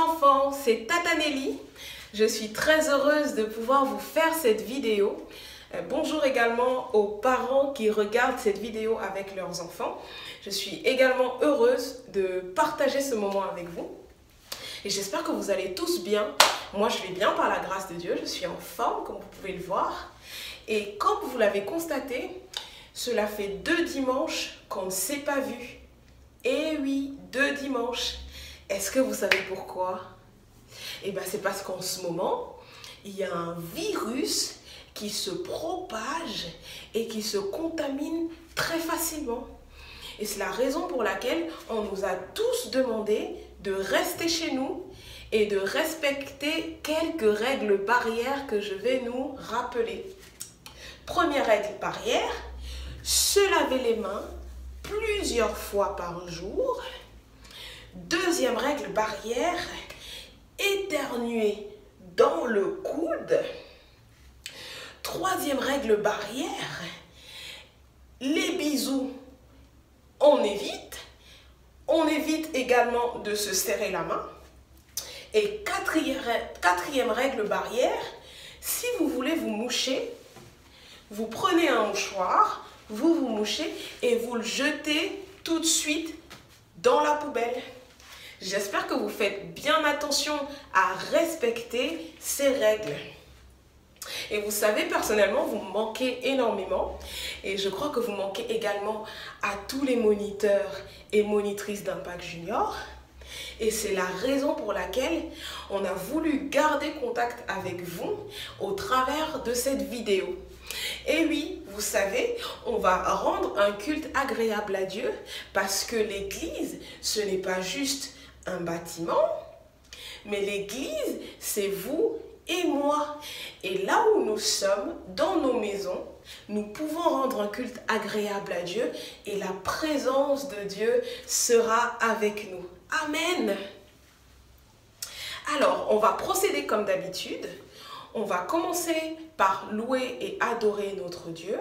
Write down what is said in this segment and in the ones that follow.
enfants, c'est Tata Nelly. Je suis très heureuse de pouvoir vous faire cette vidéo. Bonjour également aux parents qui regardent cette vidéo avec leurs enfants. Je suis également heureuse de partager ce moment avec vous. Et j'espère que vous allez tous bien. Moi, je vais bien par la grâce de Dieu. Je suis en forme, comme vous pouvez le voir. Et comme vous l'avez constaté, cela fait 2 dimanches qu'on ne s'est pas vu. Eh oui, 2 dimanches. Est-ce que vous savez pourquoi? Eh bien, c'est parce qu'en ce moment, il y a un virus qui se propage et qui se contamine très facilement. Et c'est la raison pour laquelle on nous a tous demandé de rester chez nous et de respecter quelques règles barrières que je vais nous rappeler. Première règle barrière, se laver les mains plusieurs fois par jour. Deuxième règle barrière, éternuer dans le coude. Troisième règle barrière, les bisous, on évite. On évite également de se serrer la main. Et quatrième règle barrière, si vous voulez vous moucher, vous prenez un mouchoir, vous vous mouchez et vous le jetez tout de suite dans la poubelle. J'espère que vous faites bien attention à respecter ces règles. Et vous savez, personnellement, vous me manquez énormément. Et je crois que vous manquez également à tous les moniteurs et monitrices d'Impact Junior. Et c'est la raison pour laquelle on a voulu garder contact avec vous au travers de cette vidéo. Et oui, vous savez, on va rendre un culte agréable à Dieu parce que l'église, ce n'est pas juste un bâtiment, mais l'église, c'est vous et moi. Et là où nous sommes, dans nos maisons, nous pouvons rendre un culte agréable à Dieu et la présence de Dieu sera avec nous. Amen. Alors, on va procéder comme d'habitude. On va commencer par louer et adorer notre Dieu.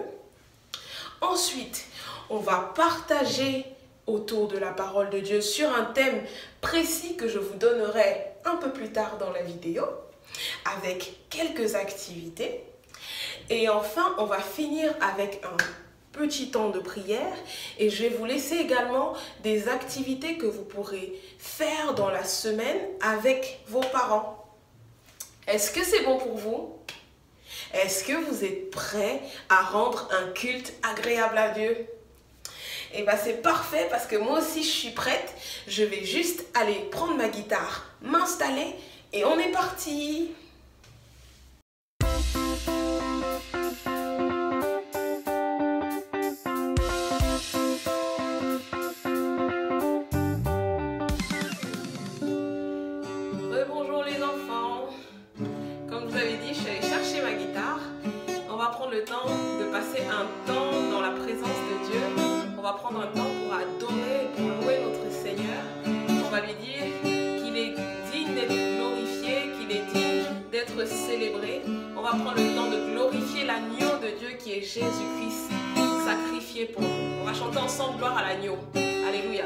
Ensuite, on va partager autour de la parole de Dieu sur un thème précis que je vous donnerai un peu plus tard dans la vidéo, avec quelques activités. Et enfin, on va finir avec un petit temps de prière et je vais vous laisser également des activités que vous pourrez faire dans la semaine avec vos parents. Est-ce que c'est bon pour vous? Est-ce que vous êtes prêts à rendre un culte agréable à Dieu? Et bien c'est parfait parce que moi aussi je suis prête. Je vais juste aller prendre ma guitare, m'installer et on est parti. Bonjour les enfants. Comme je vous avais dit, je suis allée chercher ma guitare. On va prendre le temps de passer un temps dans la présence de Dieu. On va prendre un temps pour adorer, pour louer notre Seigneur. On va lui dire qu'il est digne d'être glorifié, qu'il est digne d'être célébré. On va prendre le temps de glorifier l'agneau de Dieu qui est Jésus-Christ, sacrifié pour nous. On va chanter ensemble gloire à l'agneau. Alléluia.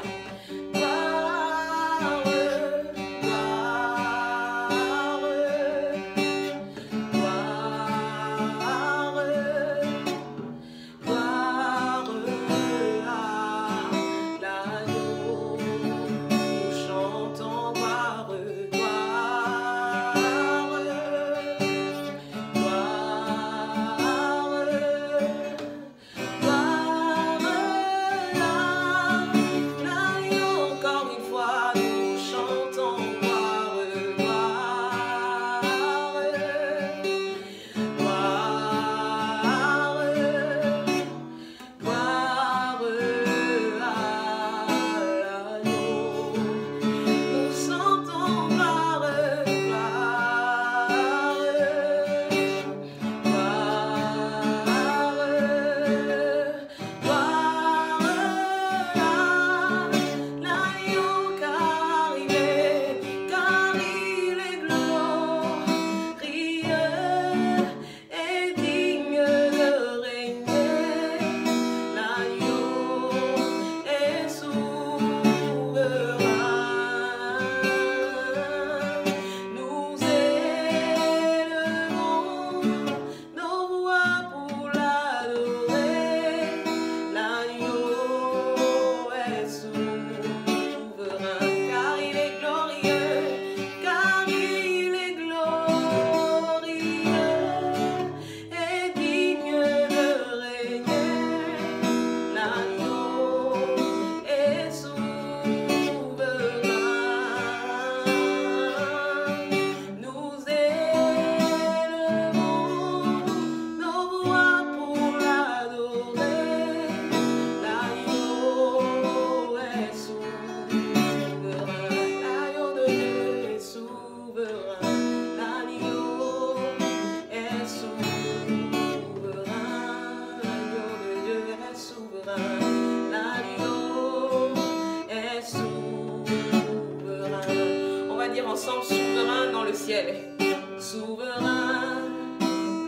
ensemble, souverain dans le ciel. Souverain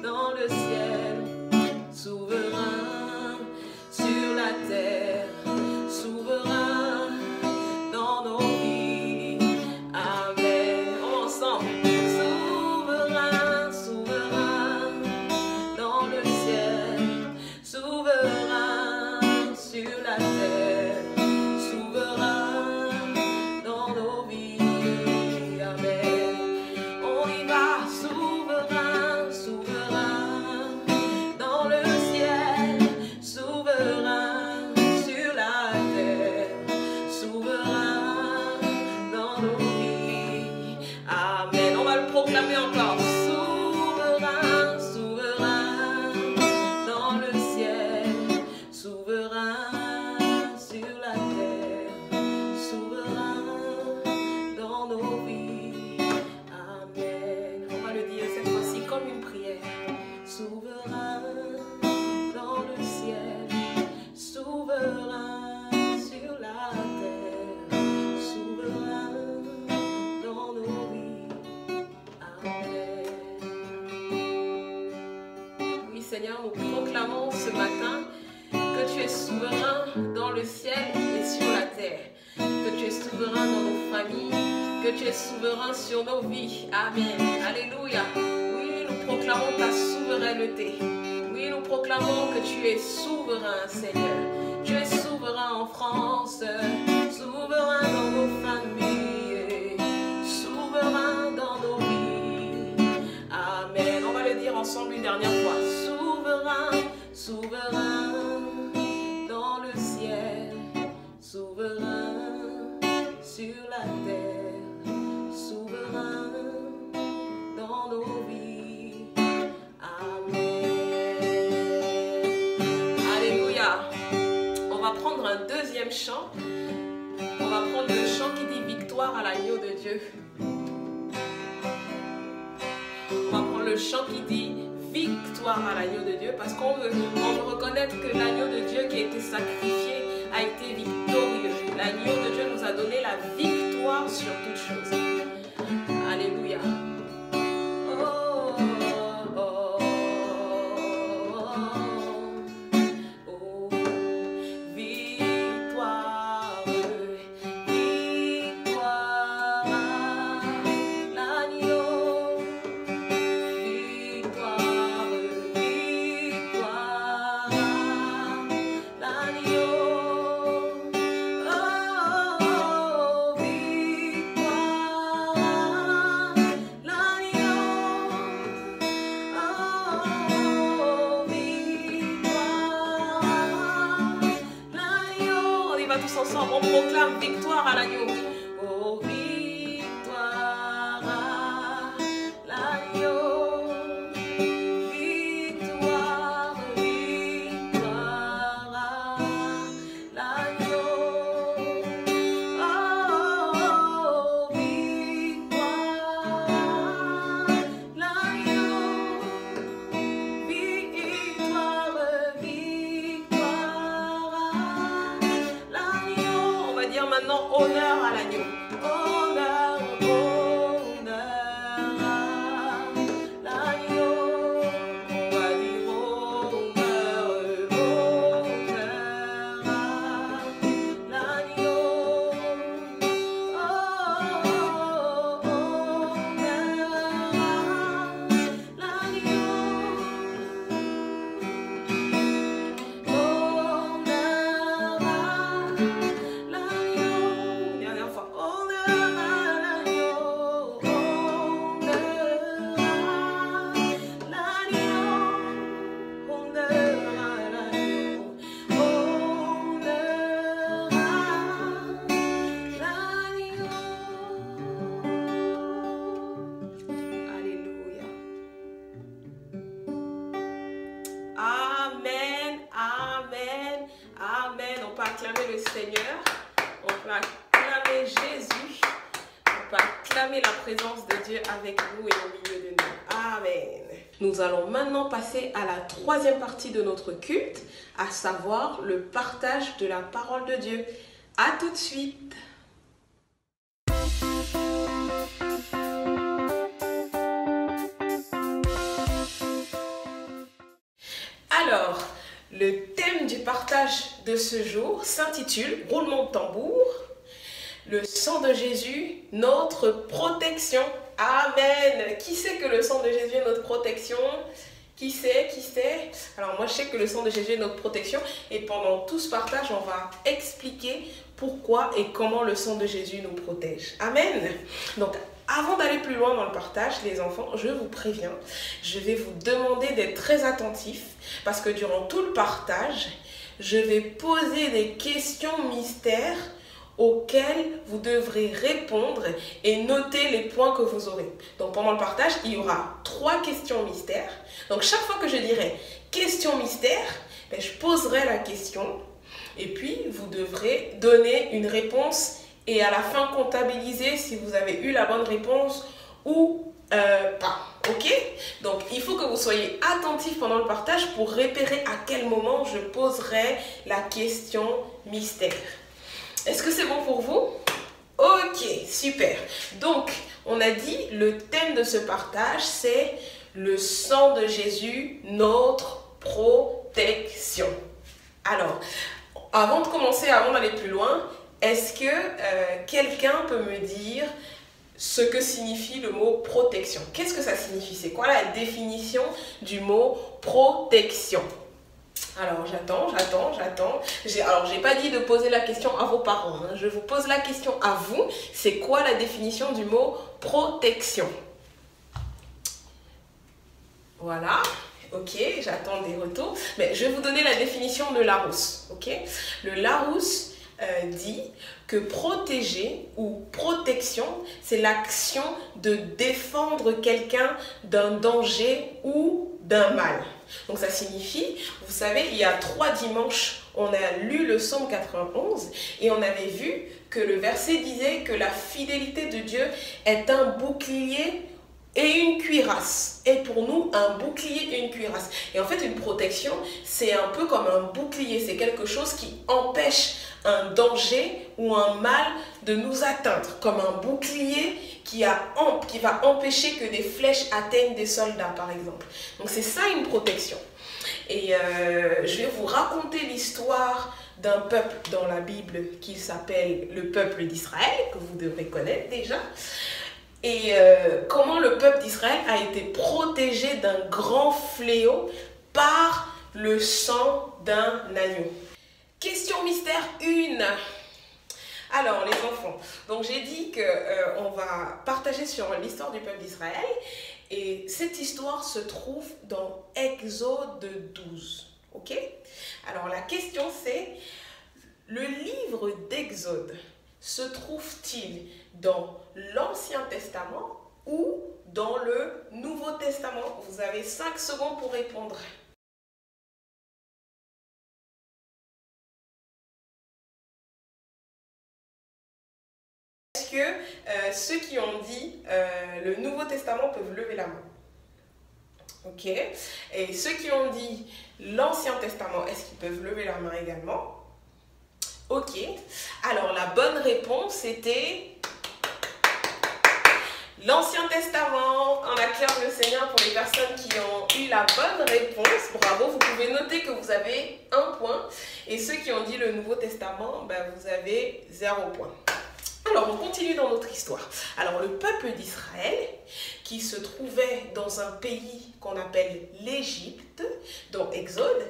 dans le ciel, souverain sur la terre, souverain dans nos vies. Amen. Ensemble. Souverain, souverain dans le ciel, souverain sur la terre, souverain dans nos vies. Amen. On y va, souverain, souverain dans le ciel, souverain sur la terre, souverain dans nos vies. Amen. On va le proclamer encore. Souverain, souverain dans le ciel, souverain sur la terre, souverain dans nos vies. Amen. On va le dire cette fois-ci comme une prière. Souverain dans le ciel, souverain sur la terre, souverain dans nos vies. Amen. Oui, Seigneur, nous proclamons ce matin que tu es souverain dans le ciel et sur la terre, que tu es souverain dans nos familles, que tu es souverain sur nos vies. Amen. Alléluia. Oui, nous proclamons ta souveraineté. Oui, nous proclamons que tu es souverain, Seigneur. Tu es souverain en France, souverain dans nos familles, souverain dans nos vies. Amen. On va le dire ensemble une dernière fois. Souverain, souverain dans le ciel, souverain sur la terre, souverain dans nos vies. Amen. Alléluia. On va prendre un deuxième chant. On va prendre le chant qui dit victoire à l'agneau de Dieu. On va prendre le chant qui dit victoire à l'agneau de Dieu parce qu'on veut reconnaître que l'agneau de Dieu qui a été sacrifié a été victorieux. L'agneau de Dieu nous a donné la victoire sur toutes choses. Alléluia. Oh, oh, oh, oh. Victoire, victoire à l'agneau. Victoire, victoire à l'agneau. Tous ensemble, on proclame victoire à l'agneau. Oh, victoire à l'agneau. Victoire, victoire à l'agneau. Oh, victoire à l'agneau. Victoire, victoire. On va dire maintenant honneur à l'agneau. Honneur, honneur à l'agneau. On va dire honneur, honneur à l'agneau. Oh, honneur à l'agneau. Dernière fois. Honneur à l'agneau. Honneur à l'agneau. Honneur à l'agneau. Honneur à l'agneau. Alléluia. Amen, amen, amen. On peut acclamer le Seigneur, on peut acclamer Jésus, on peut acclamer la présence de Dieu avec nous et au milieu de nous. Amen. Nous allons maintenant passer à la troisième partie de notre culte, à savoir le partage de la parole de Dieu. À tout de suite. Le thème du partage de ce jour s'intitule « Roulement de tambour ». Le sang de Jésus, notre protection. Amen. Qui sait que le sang de Jésus est notre protection? Qui sait? Alors moi je sais que le sang de Jésus est notre protection et pendant tout ce partage, on va expliquer pourquoi et comment le sang de Jésus nous protège. Amen. Donc avant d'aller plus loin dans le partage, les enfants, je vous préviens, je vais vous demander d'être très attentifs parce que durant tout le partage, je vais poser des questions mystères auxquelles vous devrez répondre et noter les points que vous aurez. Donc pendant le partage, il y aura 3 questions mystères. Donc chaque fois que je dirai question mystère, je poserai la question et puis vous devrez donner une réponse et à la fin comptabiliser si vous avez eu la bonne réponse ou pas. Ok? Donc il faut que vous soyez attentifs pendant le partage pour repérer à quel moment je poserai la question mystère. Est-ce que c'est bon pour vous? Ok, super. Donc, on a dit, le thème de ce partage, c'est le sang de Jésus, notre protection. Alors, avant de commencer, avant d'aller plus loin, est-ce que quelqu'un peut me dire ce que signifie le mot protection? Qu'est-ce que ça signifie? C'est quoi la définition du mot protection? Alors, j'attends. Alors, j'ai pas dit de poser la question à vos parents. Hein. Je vous pose la question à vous. C'est quoi la définition du mot protection? Voilà. Ok, j'attends des retours. Mais je vais vous donner la définition de Larousse. Ok? Le Larousse dit que protéger ou protection, c'est l'action de défendre quelqu'un d'un danger ou d'un mal. Donc ça signifie, vous savez, il y a 3 dimanches, on a lu le psaume 91 et on avait vu que le verset disait que la fidélité de Dieu est un bouclier et une cuirasse. Et pour nous, un bouclier et une cuirasse. Et en fait, une protection, c'est un peu comme un bouclier. C'est quelque chose qui empêche un danger ou un mal de nous atteindre. Comme un bouclier qui va empêcher que des flèches atteignent des soldats, par exemple. Donc c'est ça une protection. Et je vais vous raconter l'histoire d'un peuple dans la Bible qui s'appelle le peuple d'Israël, que vous devrez connaître déjà. Et comment le peuple d'Israël a été protégé d'un grand fléau par le sang d'un agneau. Question mystère 1. Alors les enfants, donc j'ai dit qu'on va partager sur l'histoire du peuple d'Israël et cette histoire se trouve dans Exode 12. Ok? Alors la question c'est, le livre d'Exode se trouve-t-il dans l'Ancien Testament ou dans le Nouveau Testament? Vous avez 5 secondes pour répondre. Est-ce que ceux qui ont dit le Nouveau Testament peuvent lever la main? Ok. Et ceux qui ont dit l'Ancien Testament, est-ce qu'ils peuvent lever la main également? Ok. Alors la bonne réponse était l'Ancien Testament. On acclame le Seigneur pour les personnes qui ont eu la bonne réponse. Bravo, vous pouvez noter que vous avez 1 point. Et ceux qui ont dit le Nouveau Testament, vous avez 0 point. Alors, on continue dans notre histoire. Alors, le peuple d'Israël, qui se trouvait dans un pays qu'on appelle l'Égypte, dans Exode,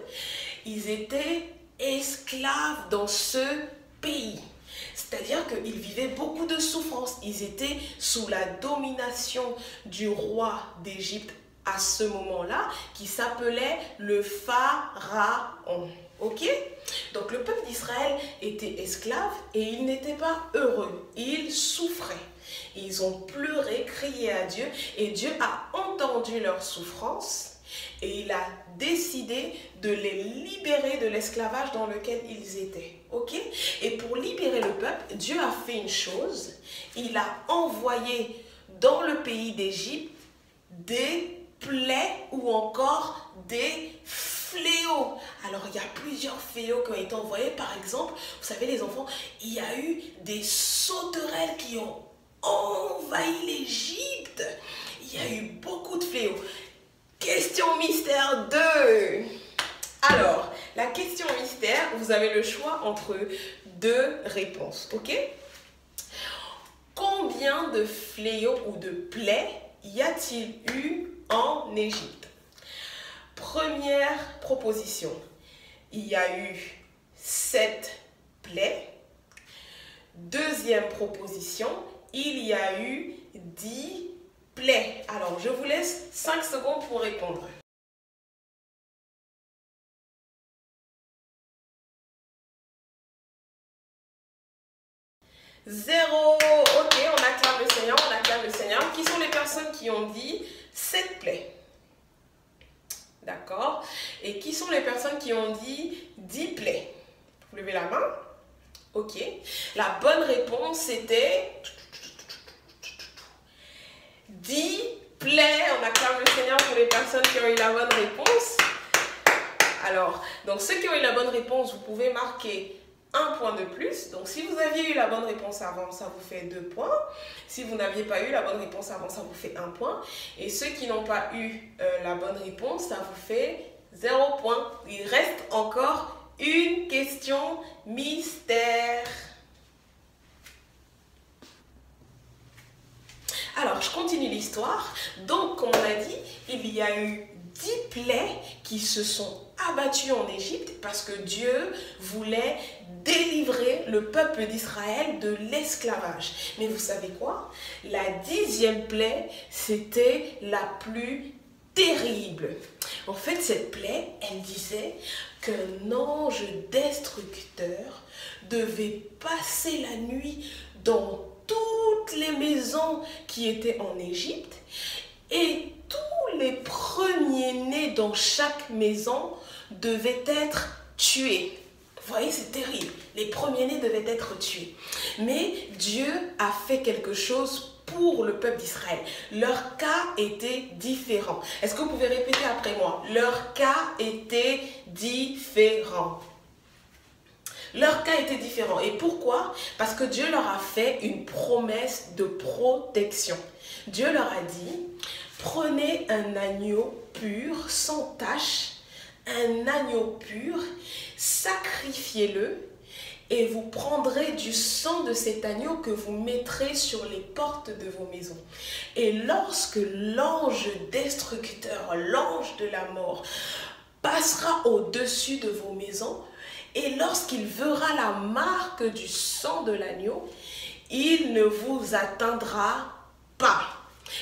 ils étaient esclaves dans ce pays. C'est-à-dire qu'ils vivaient beaucoup de souffrances. Ils étaient sous la domination du roi d'Égypte à ce moment-là, qui s'appelait le Pharaon. Ok? Donc le peuple d'Israël était esclave et ils n'étaient pas heureux. Ils souffraient. Ils ont pleuré, crié à Dieu et Dieu a entendu leur souffrance et il a décidé de les libérer de l'esclavage dans lequel ils étaient. Ok? Et pour libérer le peuple, Dieu a fait une chose. Il a envoyé dans le pays d'Égypte des plaies ou encore des fléaux. Alors, il y a plusieurs fléaux qui ont été envoyés. Par exemple, vous savez les enfants, il y a eu des sauterelles qui ont envahi l'Égypte. Il y a eu beaucoup de fléaux. Question mystère 2. Alors, la question mystère, vous avez le choix entre deux réponses, ok? Combien de fléaux ou de plaies y a-t-il eu en Égypte? Première proposition, il y a eu 7 plaies. Deuxième proposition, il y a eu 10 plaies. Alors, je vous laisse 5 secondes pour répondre. 0. Ok, on acclame le Seigneur, on acclame le Seigneur. Qui sont les personnes qui ont dit 7 plaies? D'accord. Et qui sont les personnes qui ont dit 10 plaies? Vous levez la main. Ok. La bonne réponse c'était 10 plaies. On acclame le Seigneur pour les personnes qui ont eu la bonne réponse. Alors, donc ceux qui ont eu la bonne réponse, vous pouvez marquer un point de plus. Donc, si vous aviez eu la bonne réponse avant, ça vous fait 2 points. Si vous n'aviez pas eu la bonne réponse avant, ça vous fait 1 point. Et ceux qui n'ont pas eu la bonne réponse, ça vous fait 0 point. Il reste encore une question mystère. Alors, je continue l'histoire. Donc, comme on a dit, il y a eu 10 plaies qui se sont abattues en Égypte parce que Dieu voulait délivrer le peuple d'Israël de l'esclavage. Mais vous savez quoi? La 10e plaie, c'était la plus terrible. En fait, cette plaie, elle disait qu'un ange destructeur devait passer la nuit dans toutes les maisons qui étaient en Égypte et tous les premiers-nés dans chaque maison devaient être tués. Vous voyez, c'est terrible. Les premiers-nés devaient être tués. Mais Dieu a fait quelque chose pour le peuple d'Israël. Leur cas était différent. Est-ce que vous pouvez répéter après moi? Leur cas était différent. Leur cas était différent. Et pourquoi? Parce que Dieu leur a fait une promesse de protection. Dieu leur a dit, prenez un agneau pur, sans tache, un agneau pur, sacrifiez-le et vous prendrez du sang de cet agneau que vous mettrez sur les portes de vos maisons. Et lorsque l'ange destructeur, l'ange de la mort, passera au-dessus de vos maisons, et lorsqu'il verra la marque du sang de l'agneau, il ne vous atteindra pas.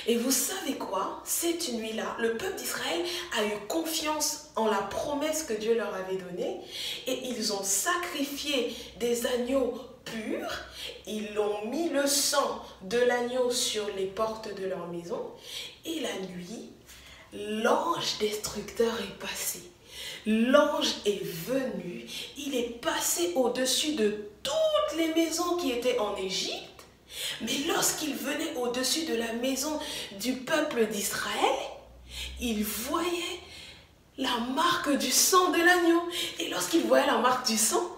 Et vous savez quoi? Cette nuit-là, le peuple d'Israël a eu confiance en la promesse que Dieu leur avait donnée et ils ont sacrifié des agneaux purs. Ils ont mis le sang de l'agneau sur les portes de leur maison et la nuit, l'ange destructeur est passé. L'ange est venu, il est passé au-dessus de toutes les maisons qui étaient en Égypte. Mais lorsqu'il venait au-dessus de la maison du peuple d'Israël, il voyait la marque du sang de l'agneau. Et lorsqu'il voyait la marque du sang,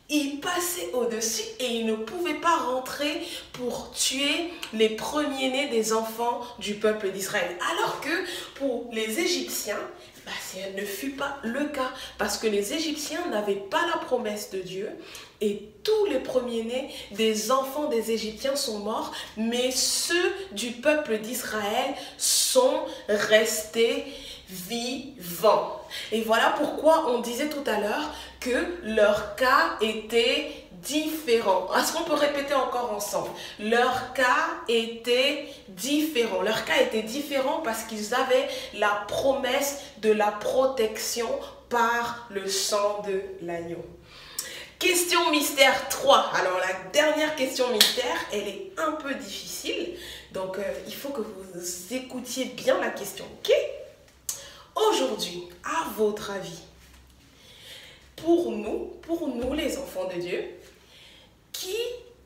il passait au-dessus et il ne pouvait pas rentrer pour tuer les premiers-nés des enfants du peuple d'Israël. Alors que pour les Égyptiens, ça ne fut pas le cas parce que les Égyptiens n'avaient pas la promesse de Dieu et tous les premiers-nés des enfants des Égyptiens sont morts, mais ceux du peuple d'Israël sont restés vivants. Et voilà pourquoi on disait tout à l'heure que leur cas était différent. Est-ce qu'on peut répéter encore ensemble? Leur cas était différent. Leur cas était différent parce qu'ils avaient la promesse de la protection par le sang de l'agneau. Question mystère 3. Alors la dernière question mystère, elle est un peu difficile. Donc il faut que vous écoutiez bien la question. Ok? Aujourd'hui, à votre avis, pour nous les enfants de Dieu, qui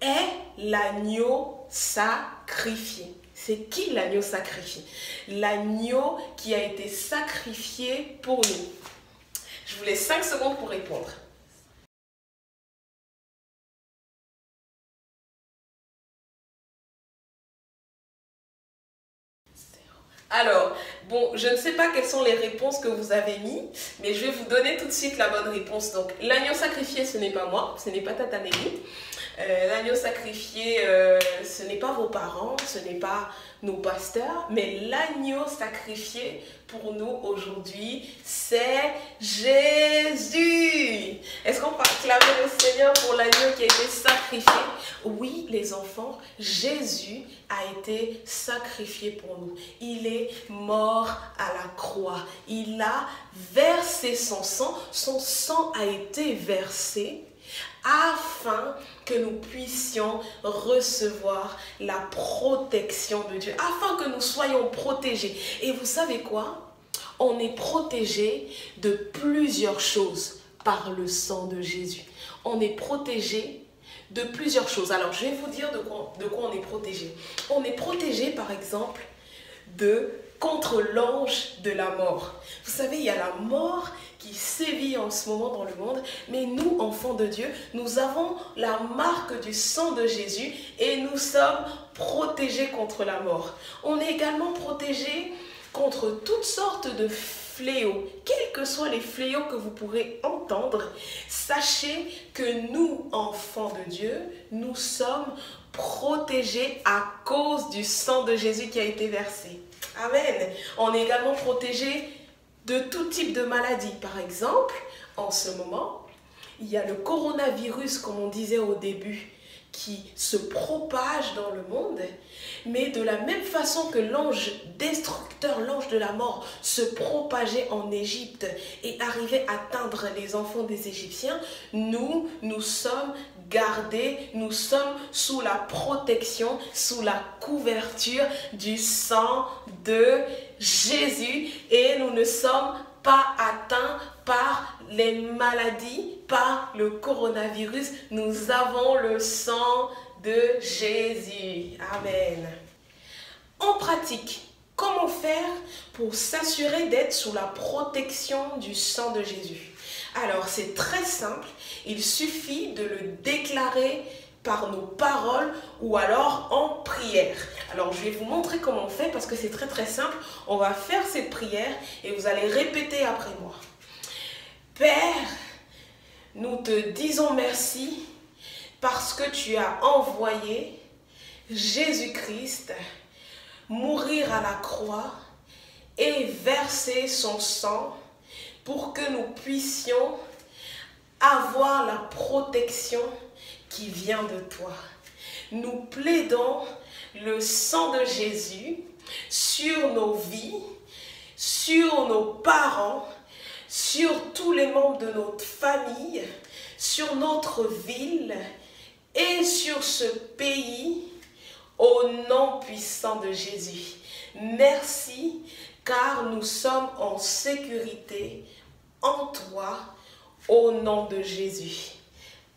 est l'agneau sacrifié? C'est qui l'agneau sacrifié? L'agneau qui a été sacrifié pour nous. Je vous laisse 5 secondes pour répondre. Alors, Bon, je ne sais pas quelles sont les réponses que vous avez mis, mais je vais vous donner tout de suite la bonne réponse. Donc, l'agneau sacrifié, ce n'est pas moi, ce n'est pas Tata Nelly. L'agneau sacrifié, ce n'est pas vos parents, ce n'est pas nos pasteurs, mais l'agneau sacrifié pour nous aujourd'hui, c'est Jésus. Est-ce qu'on peut acclamer le Seigneur pour l'agneau qui a été sacrifié? Oui, les enfants, Jésus a été sacrifié pour nous. Il est mort à la croix. Il a versé son sang a été versé afin que nous puissions recevoir la protection de Dieu, afin que nous soyons protégés. Et vous savez quoi? On est protégé de plusieurs choses par le sang de Jésus. On est protégé de plusieurs choses. Alors, je vais vous dire de quoi on est protégé. On est protégé, par exemple, contre l'ange de la mort. Vous savez, il y a la mort qui sévit en ce moment dans le monde, mais nous, enfants de Dieu, nous avons la marque du sang de Jésus et nous sommes protégés contre la mort. On est également protégés contre toutes sortes de fléaux. Quels que soient les fléaux que vous pourrez entendre, sachez que nous, enfants de Dieu, nous sommes protégés à cause du sang de Jésus qui a été versé. Amen. On est également protégés de tout type de maladie. Par exemple, en ce moment, il y a le coronavirus, comme on disait au début, qui se propage dans le monde, mais de la même façon que l'ange destructeur, l'ange de la mort, se propageait en Égypte et arrivait à atteindre les enfants des Égyptiens, nous sommes gardés, nous sommes sous la protection, sous la couverture du sang de Jésus et nous ne sommes pas atteints par les maladies, par le coronavirus. Nous avons le sang de Jésus. Amen. En pratique, comment faire pour s'assurer d'être sous la protection du sang de Jésus? Alors, c'est très simple. Il suffit de le déclarer par nos paroles ou alors en prière. Alors, je vais vous montrer comment on fait parce que c'est très simple. On va faire cette prière et vous allez répéter après moi. Père, nous te disons merci parce que tu as envoyé Jésus-Christ mourir à la croix et verser son sang pour que nous puissions avoir la protection qui vient de toi. Nous plaidons le sang de Jésus sur nos vies, sur nos parents, sur tous les membres de notre famille, sur notre ville et sur ce pays, au nom puissant de Jésus. Merci, car nous sommes en sécurité en toi, au nom de Jésus.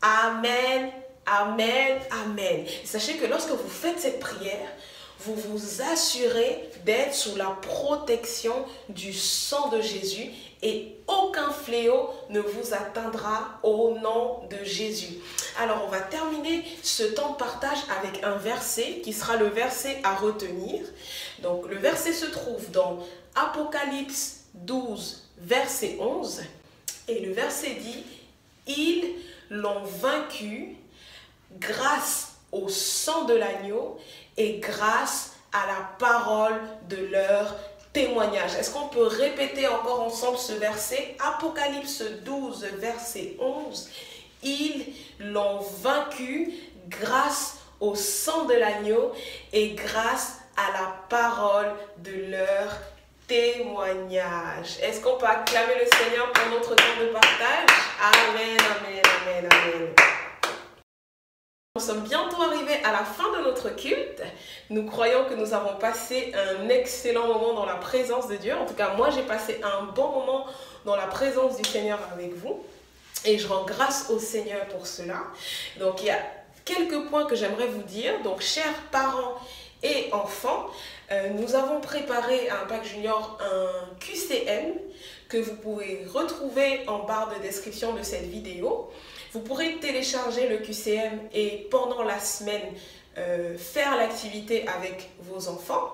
Amen, amen, amen. Sachez que lorsque vous faites cette prière, vous vous assurez d'être sous la protection du sang de Jésus et aucun fléau ne vous atteindra au nom de Jésus. Alors, on va terminer ce temps de partage avec un verset qui sera le verset à retenir. Donc, le verset se trouve dans Apocalypse 12, verset 11. Et le verset dit, « Ils l'ont vaincu grâce au sang de l'agneau et grâce à la parole de leur témoignage. » Est-ce qu'on peut répéter encore ensemble ce verset? Apocalypse 12, verset 11. « Ils l'ont vaincu grâce au sang de l'agneau et grâce à la parole de leur témoignage. » Est-ce qu'on peut acclamer le Seigneur pour notre temps de partage? Amen, amen, amen, amen. Nous sommes bientôt arrivés à la fin de notre culte. Nous croyons que nous avons passé un excellent moment dans la présence de Dieu. En tout cas, moi, j'ai passé un bon moment dans la présence du Seigneur avec vous. Et je rends grâce au Seigneur pour cela. Donc, il y a quelques points que j'aimerais vous dire. Donc, chers parents et enfants, nous avons préparé à Impact Junior un QCM que vous pouvez retrouver en barre de description de cette vidéo. Vous pourrez télécharger le QCM et pendant la semaine faire l'activité avec vos enfants.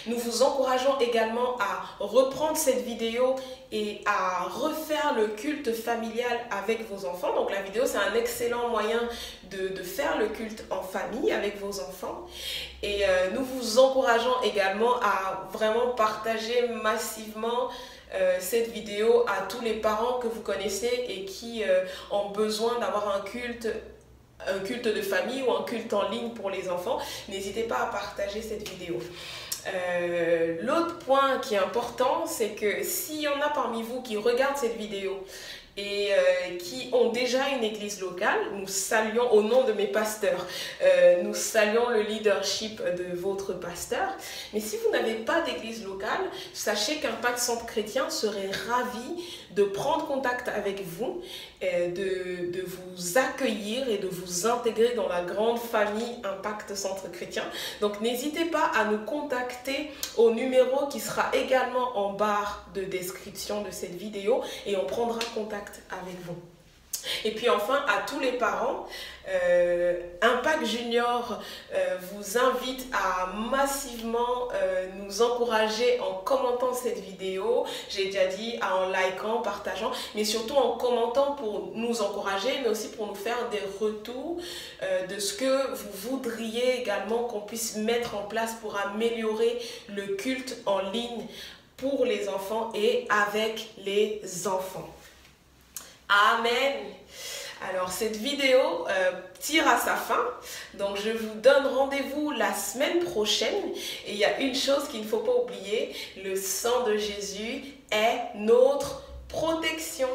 Nous vous encourageons également à reprendre cette vidéo et à refaire le culte familial avec vos enfants. Donc la vidéo, c'est un excellent moyen de faire le culte en famille avec vos enfants. Et nous vous encourageons également à vraiment partager massivement cette vidéo à tous les parents que vous connaissez et qui ont besoin d'avoir un culte de famille ou un culte en ligne pour les enfants. N'hésitez pas à partager cette vidéo. L'autre point qui est important, c'est que s'il y en a parmi vous qui regardent cette vidéo et qui ont déjà une église locale, nous saluons au nom de mes pasteurs, nous saluons le leadership de votre pasteur. Mais si vous n'avez pas d'église locale, sachez qu'Impact Centre Chrétien serait ravi de prendre contact avec vous, de vous accueillir et de vous intégrer dans la grande famille Impact Centre Chrétien. Donc n'hésitez pas à nous contacter au numéro qui sera également en barre de description de cette vidéo et on prendra contact avec vous. Et puis enfin, à tous les parents, Impact Junior vous invite à massivement nous encourager en commentant cette vidéo. J'ai déjà dit, en likant, partageant, mais surtout en commentant pour nous encourager, mais aussi pour nous faire des retours de ce que vous voudriez également qu'on puisse mettre en place pour améliorer le culte en ligne pour les enfants et avec les enfants. Amen. Alors cette vidéo tire à sa fin, donc je vous donne rendez-vous la semaine prochaine et il y a une chose qu'il ne faut pas oublier, le sang de Jésus est notre protection.